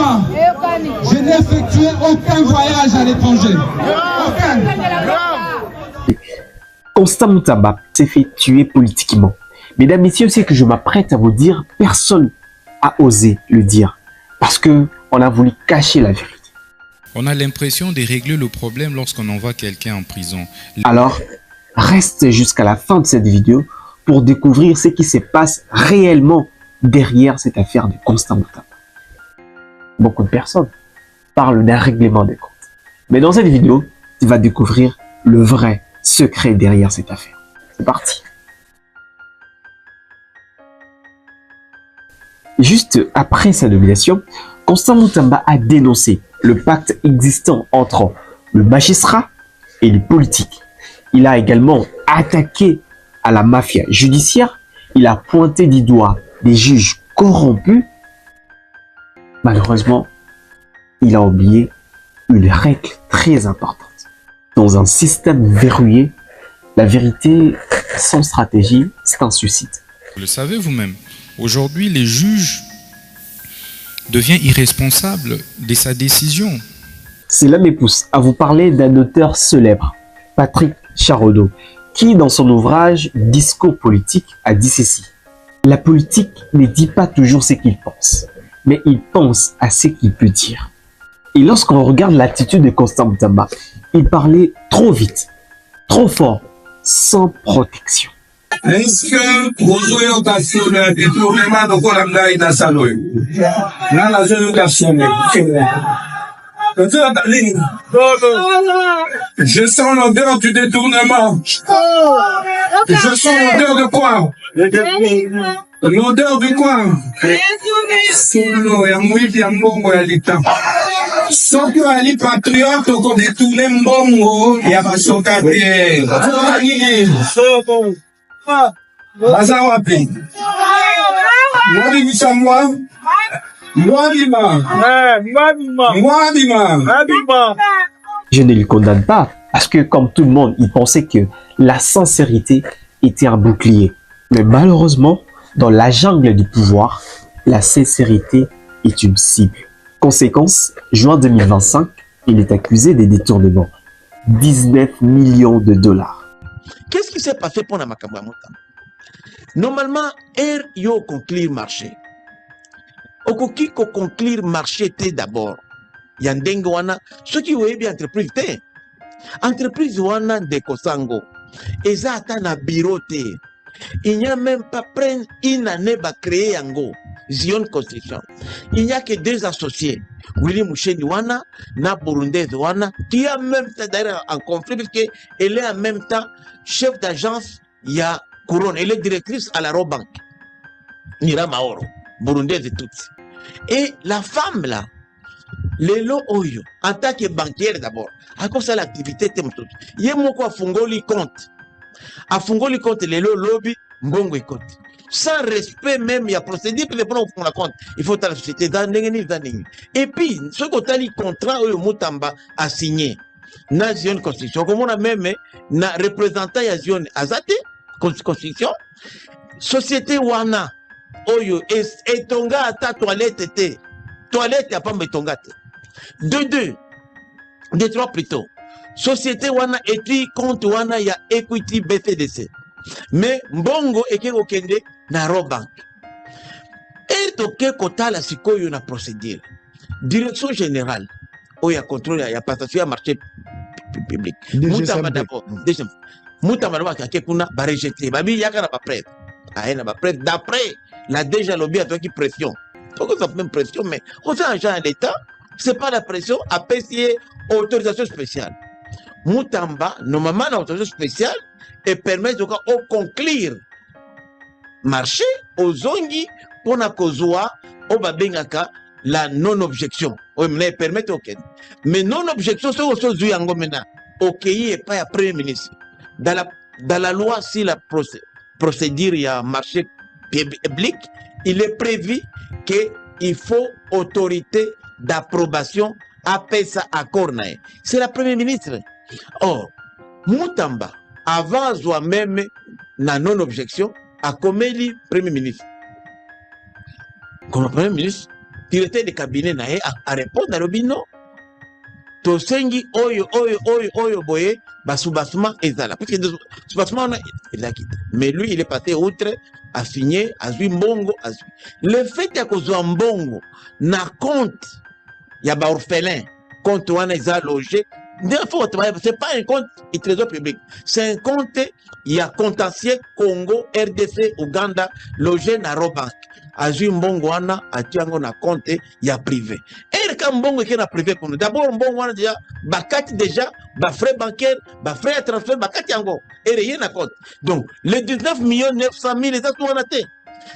moi, je n'ai effectué aucun voyage à l'étranger. Aucun. Constant Mutamba s'est fait tuer politiquement. Mesdames, messieurs, ce que je m'apprête à vous dire, personne n'a osé le dire. Parce qu'on a voulu cacher la vérité. On a l'impression de régler le problème lorsqu'on envoie quelqu'un en prison. Alors, reste jusqu'à la fin de cette vidéo pour découvrir ce qui se passe réellement derrière cette affaire de Constant Mutamba. Beaucoup de personnes parlent d'un règlement des comptes. Mais dans cette vidéo, tu vas découvrir le vrai secret derrière cette affaire. C'est parti. Juste après sa nomination, Constant Mutamba a dénoncé le pacte existant entre le magistrat et les politiques. Il a également attaqué à la mafia judiciaire. Il a pointé du doigt des juges corrompus. Malheureusement, il a oublié une règle très importante. Dans un système verrouillé, la vérité sans stratégie, c'est un suicide. Vous le savez vous-même. Aujourd'hui, les juges deviennent irresponsables de sa décision. Cela me pousse à vous parler d'un auteur célèbre, Patrick Charaudot, qui dans son ouvrage Discours politique a dit ceci. La politique ne dit pas toujours ce qu'il pense, mais il pense à ce qu'il peut dire. Et lorsqu'on regarde l'attitude de Constant Mutamba, il parlait trop vite, trop fort, sans protection. Est-ce que vous avez occasion de détournement de Kolamdaï dans sa loi? Là, la jeune occasion. Je sens l'odeur du détournement. Je sens l'odeur de quoi? L'odeur de quoi? Solo ya mwili ya mbongo ya lita. Soki wali patriote oko détourner mbongo ya basoka te. Baza wapi? Mwabimisa mwa? Mwabima. Je ne le condamne pas, parce que comme tout le monde, il pensait que la sincérité était un bouclier. Mais malheureusement, dans la jungle du pouvoir, la sincérité est une cible. Conséquence, juin 2025, il est accusé des détournements. 19 millions de dollars. Qu'est-ce qui s'est passé pour la Makambo Mutamba? Normalement, yo conclure marché. Okoki ko conclure marché te d'abord. Yandenge wana, ceux qui voyaient bien entreprise te. Entreprise wana de Kosango. Eza ata na bureau te. Il n'y a même pas près une année à créer Yango. Zion Construction. Il n'y a que deux associés. Willy Moucheni wana, na Burundaise wana, qui a même temps d'ailleurs en conflit parce qu'elle est en même temps chef d'agence, il y a Couronne, elle est directrice à la Robank. Nira Maoro, Burundaise et toutes. Et la femme là, Lelo Oyo, en tant que banquière d'abord, à cause de l'activité, il y a mon quoi fungoli compte. A fungoli compte, Lelo lobby, mbongo compte. Sans respect même, il y a procédé pour prendre la compte. Il faut à la société et puis, ce qu'on a dit contrat où Mutamba a signé, na Zion Constitution, comme on a même na représentant ya Zion Azate Constitution, société wana oyo etonga ata toilette te, toilette ya pas metonga te. De trois plutôt. Société wana et puis compte wana ya Equity BCDC. Mais mbongo eke okende na Robank. Et toke kotala sikoyo na procédure. Direction générale. Oya contrôle ya passation ya marché public. Mutamba d'abord. Mutamba d'abord kake kuna ba rejeter. Babi yaka na ba prêtre. Aena ba prêtre d'après la déjà lobby a qui pression. Pourquoi ça fait même pression mais on fait un genre d'état, c'est pas la pression à payer autorisation spéciale. Mutamba normalement l'autorisation spéciale et permet de conclure marché aux zongi pour na kozwa au babengaka la non objection. Oui, mais permet ok. Mais non objection c'est au chose yango mena. Ok, et pas à premier ministre. Dans la loi si la procédure il y a marché public, il est prévu que il faut autorité d'approbation après ça accord nae. C'est la première ministre. Or, Mutamba avant soit même na non objection à Komeli premier ministre. Comme premier ministre, directeur de cabinet na ye a répondre alobi non tosengi oyo boye basoubassement ezala parce que soubassement wana ezalaki te mais lui il est passé outre a signé azwi mbongo azwi le fait ya kozwa mbongo na compte ya baorphelin compte wana eza logé c'est pas un compte du trésor public, c'est un compte, il y a contentieux Congo, RDC, Ouganda, logé na Robank. Azui mbongo wana, atiango na compte, il y a privé. Et quand mbongo est na privé pour nous, d'abord mbongo wana déjà, bakati déjà, ba frais bancaires, ba frais à transfert, bakati yango, et rien na compte. Donc, les 19 900 000, les autres wana te.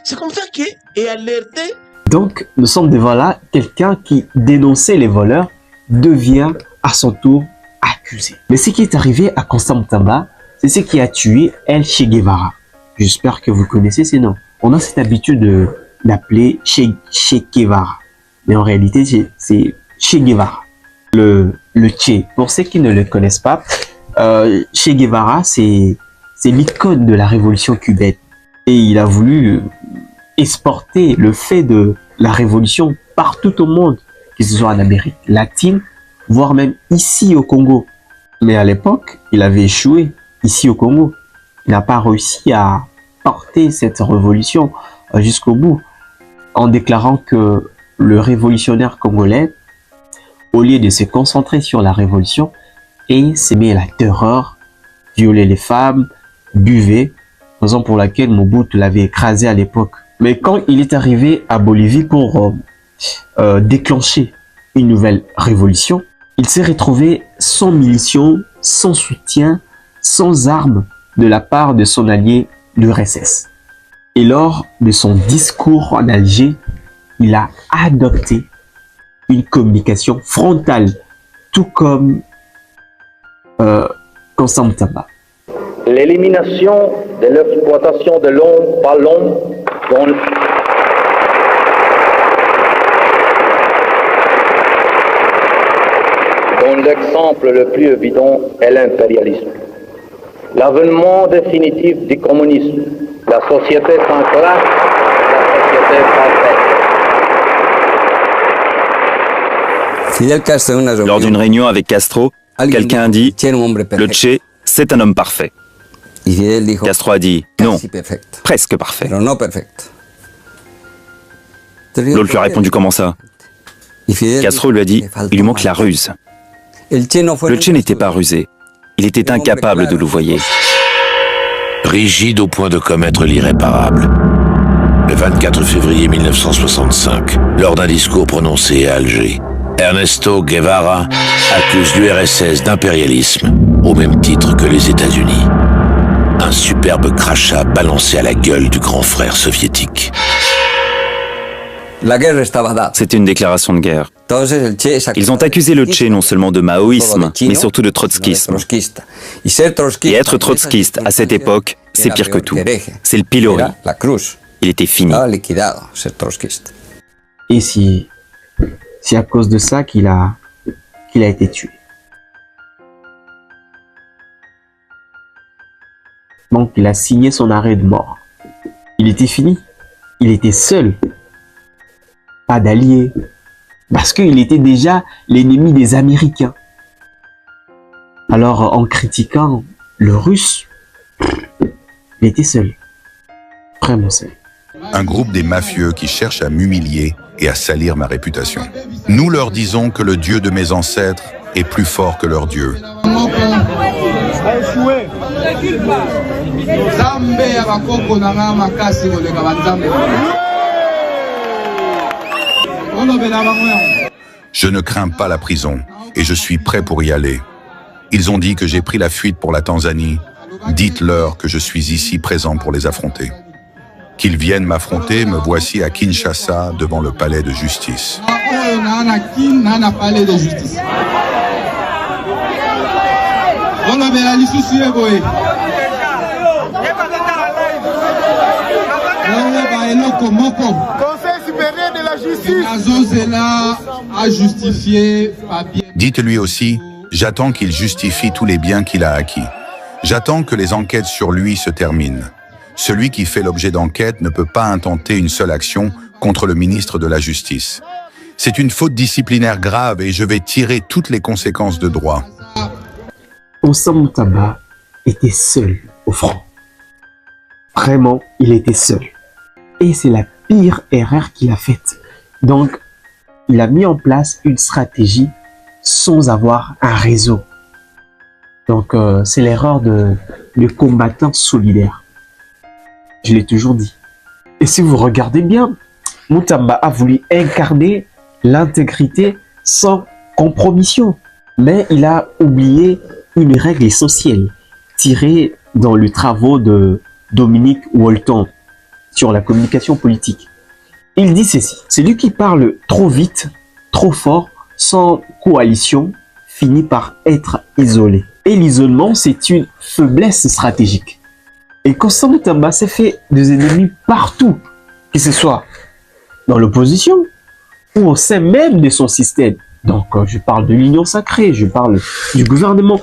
C'est comme ça qu'il est alerté. Donc, nous sommes devant là, quelqu'un qui dénonçait les voleurs devient à son tour accusé. Mais ce qui est arrivé à Constant Mutamba, c'est ce qui a tué El Che Guevara. J'espère que vous connaissez ces noms. On a cette habitude d'appeler Che Guevara. Mais en réalité, c'est Che Guevara. Le Che, pour ceux qui ne le connaissent pas, Che Guevara, c'est l'icône de la révolution cubaine. Et il a voulu exporter le fait de la révolution partout au monde, que ce soit en Amérique latine, voire même ici au Congo. Mais à l'époque, il avait échoué ici au Congo. Il n'a pas réussi à porter cette révolution jusqu'au bout, en déclarant que le révolutionnaire congolais, au lieu de se concentrer sur la révolution, et s'aimer la terreur, violer les femmes, buvait, raison pour laquelle Mobutu l'avait écrasé à l'époque. Mais quand il est arrivé à Bolivie pour déclencher une nouvelle révolution, il s'est retrouvé sans munitions, sans soutien, sans armes de la part de son allié l'URSS. Et lors de son discours en Alger, il a adopté une communication frontale, tout comme Constant Mutamba. L'élimination de l'exploitation de l'homme par l'homme dont l'exemple le plus évident est l'impérialisme. L'avènement définitif du communisme, la société sans classe, la société française. Lors d'une réunion avec Castro, quelqu'un a dit « Le Che, c'est un homme parfait ». Castro a dit « Non, presque parfait ». L'autre lui a répondu « Comment ça ?» Castro lui a dit « Il lui manque la ruse ». Le Che n'était pas rusé, il était incapable de louvoyer. Rigide au point de commettre l'irréparable. Le 24 février 1965, lors d'un discours prononcé à Alger, Ernesto Guevara accuse l'URSS d'impérialisme au même titre que les États-Unis. Un superbe crachat balancé à la gueule du grand frère soviétique. C'était une déclaration de guerre. Ils ont accusé le Che non seulement de maoïsme, mais surtout de trotskisme. Et être trotskiste à cette époque, c'est pire que tout. C'est le pilori. Il était fini. Et c'est à cause de ça qu'il a été tué. Donc il a signé son arrêt de mort. Il était fini. Il était seul. Pas d'alliés. Parce qu'il était déjà l'ennemi des Américains. Alors en critiquant le Russe, il était seul. Vraiment seul. Un groupe des mafieux qui cherchent à m'humilier et à salir ma réputation. Nous leur disons que le Dieu de mes ancêtres est plus fort que leur Dieu. Je ne crains pas la prison et je suis prêt pour y aller. Ils ont dit que j'ai pris la fuite pour la Tanzanie. Dites-leur que je suis ici présent pour les affronter. Qu'ils viennent m'affronter, me voici à Kinshasa devant le palais de justice. Conseil supérieur de la justice. Dites-lui aussi, j'attends qu'il justifie tous les biens qu'il a acquis. J'attends que les enquêtes sur lui se terminent. Celui qui fait l'objet d'enquête ne peut pas intenter une seule action contre le ministre de la Justice. C'est une faute disciplinaire grave et je vais tirer toutes les conséquences de droit. Constant Moutamba était seul au front. Vraiment, il était seul. Et c'est la pire erreur qu'il a faite. Donc, il a mis en place une stratégie sans avoir un réseau. Donc, c'est l'erreur de combattant solidaire. Je l'ai toujours dit. Et si vous regardez bien, Moutamba a voulu incarner l'intégrité sans compromission. Mais il a oublié une règle essentielle tirée dans les travaux de Dominique Walton sur la communication politique. Il dit ceci: celui qui parle trop vite, trop fort, sans coalition, finit par être isolé. Et l'isolement, c'est une faiblesse stratégique. Et Constant Moutamba s'est fait des ennemis partout, que ce soit dans l'opposition ou au sein même de son système. Donc, je parle de l'Union sacrée, je parle du gouvernement.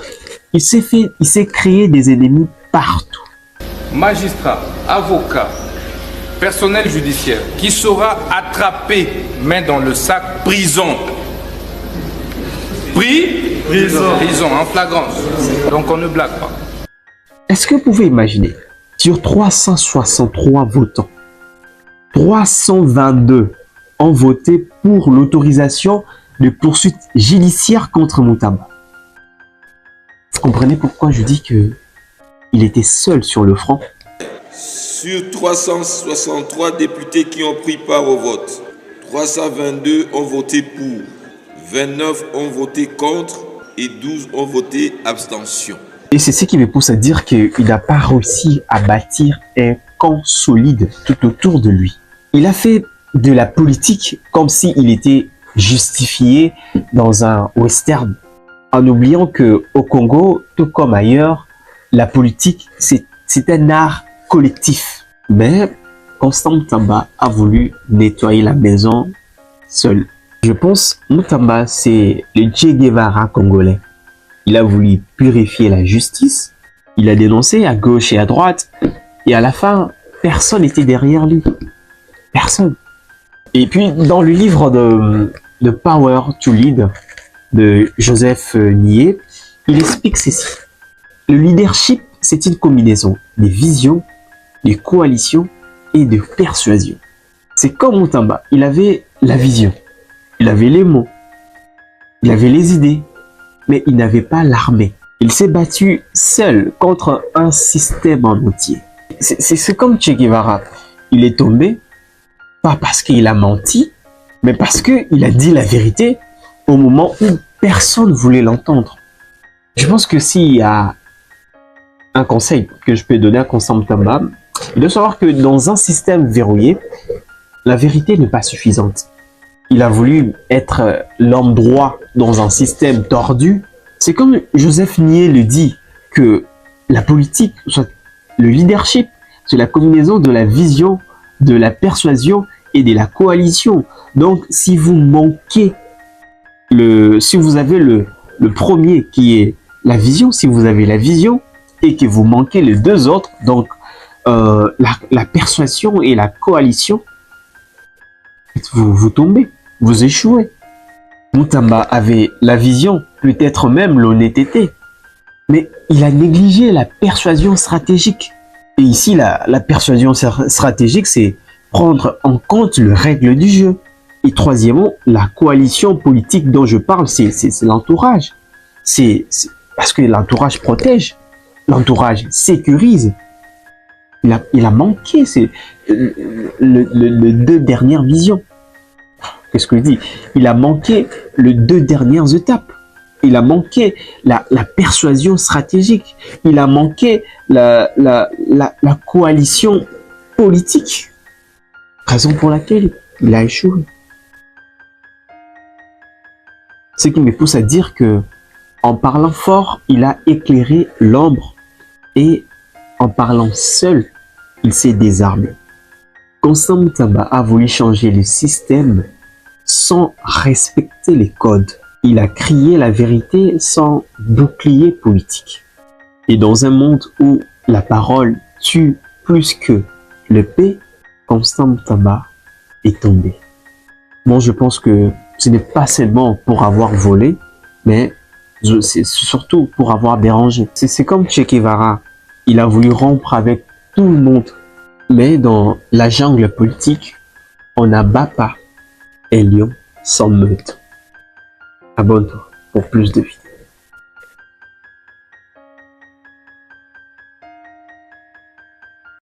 Il s'est créé des ennemis partout. Magistrat, avocat, personnel judiciaire qui sera attrapé main dans le sac, prison. Prison en flagrance. Donc on ne blague pas. Est-ce que vous pouvez imaginer, sur 363 votants, 322 ont voté pour l'autorisation de poursuites judiciaires contre Moutamba? Vous comprenez pourquoi je dis que il était seul sur le front? Sur 363 députés qui ont pris part au vote, 322 ont voté pour, 29 ont voté contre et 12 ont voté abstention. Et c'est ce qui me pousse à dire qu'il n'a pas réussi à bâtir un camp solide tout autour de lui. Il a fait de la politique comme s'il était justifié dans un western, en oubliant que au Congo, tout comme ailleurs, la politique, c'est un art collectif. Mais Constant Moutamba a voulu nettoyer la maison seul. Je pense Moutamba, c'est le Che Guevara congolais. Il a voulu purifier la justice, il a dénoncé à gauche et à droite, et à la fin, personne n'était derrière lui. Personne. Et puis, dans le livre de Power to Lead de Joseph Nye, il explique ceci. Le leadership, c'est une combinaison de vision, de coalition et de persuasion. C'est comme Moutamba, il avait la vision, il avait les mots, il avait les idées, mais il n'avait pas l'armée. Il s'est battu seul contre un système en entier. C'est comme Che Guevara. Il est tombé, pas parce qu'il a menti, mais parce qu'il a dit la vérité au moment où personne ne voulait l'entendre. Je pense que s'il y a un conseil que je peux donner à Constant Moutamba, il doit savoir que dans un système verrouillé, la vérité n'est pas suffisante. Il a voulu être l'homme droit dans un système tordu. C'est comme Joseph Nye le dit, que la politique, soit le leadership, c'est la combinaison de la vision, de la persuasion et de la coalition. Donc, si vous manquez si vous avez le premier qui est la vision, si vous avez la vision et que vous manquez les deux autres, donc la persuasion et la coalition, vous tombez, vous échouez. Moutamba avait la vision, peut-être même l'honnêteté, mais il a négligé la persuasion stratégique. Et ici, la persuasion stratégique, c'est prendre en compte les règles du jeu. Et troisièmement, la coalition politique dont je parle, c'est l'entourage. C'est parce que l'entourage protège, l'entourage sécurise. Il a manqué le deux dernières visions. Qu'est-ce que je dis? Il a manqué les deux dernières étapes. Il a manqué la persuasion stratégique. Il a manqué la coalition politique. Raison pour laquelle il a échoué. Ce qui me pousse à dire que, en parlant fort, il a éclairé l'ombre, et en parlant seul, il s'est désarmé. Constant Moutamba a voulu changer le système sans respecter les codes. Il a crié la vérité sans bouclier politique. Et dans un monde où la parole tue plus que l'épée, Constant Moutamba est tombé. Bon, je pense que ce n'est pas seulement pour avoir volé, mais c'est surtout pour avoir dérangé. C'est comme Che Guevara. Il a voulu rompre avec tout le monde. Mais dans la jungle politique, on n'abat pas un lion sans meute. Abonne-toi pour plus de vidéos.